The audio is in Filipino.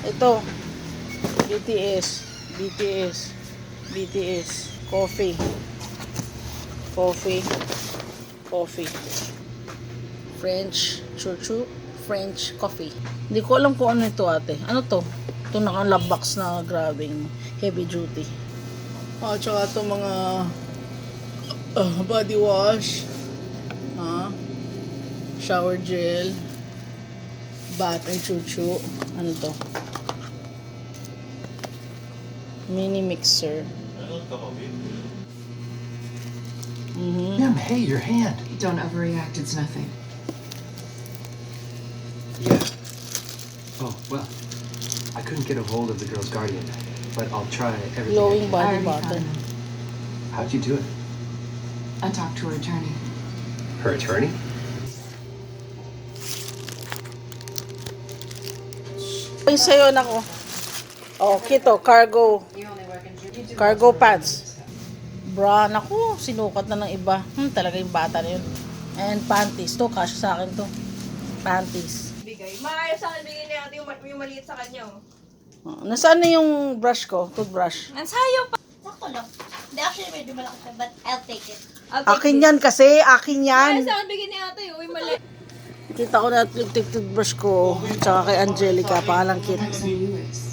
Ito. BTS. BTS. BTS. Coffee. Coffee. Coffee. French chuchu. French coffee. Hindi ko alam kung ano ito, ate. Ano to? Ito naka-love box na grabing heavy duty. Tsaka ito mga body wash. Shower gel. Bath and chuchu. Ano to? Mini mixer. Ma'am, hey, your hand. Don't overreact, it's nothing. Yeah. Oh, well, I couldn't get a hold of the girl's guardian, but I'll try everything. Glowing I body already found button. him. How'd you do it? I talked to her attorney. Her attorney? Ay, sa'yo na ko. Oh, kito, cargo. Cargo pants. Bra, naku, sinukat na ng iba. Talaga yung bata na yun. And panties. To, kasya sa akin to. Panties. Bigay. Maayos sa akin, bigay niya ate yung maliit sa kanya. Nasaan na yung brush ko? Toothbrush. Ang sayo pa. Sakto lang. Hindi, actually medyo malaki siya, but I'll take it. Akin yan kasi. Akin yan. Maayos sa akin, bigay niya ate. Uy, mali. Kita ko na yung toothbrush ko. Tsaka kay Angelica. Pangalang kit. Next on you is.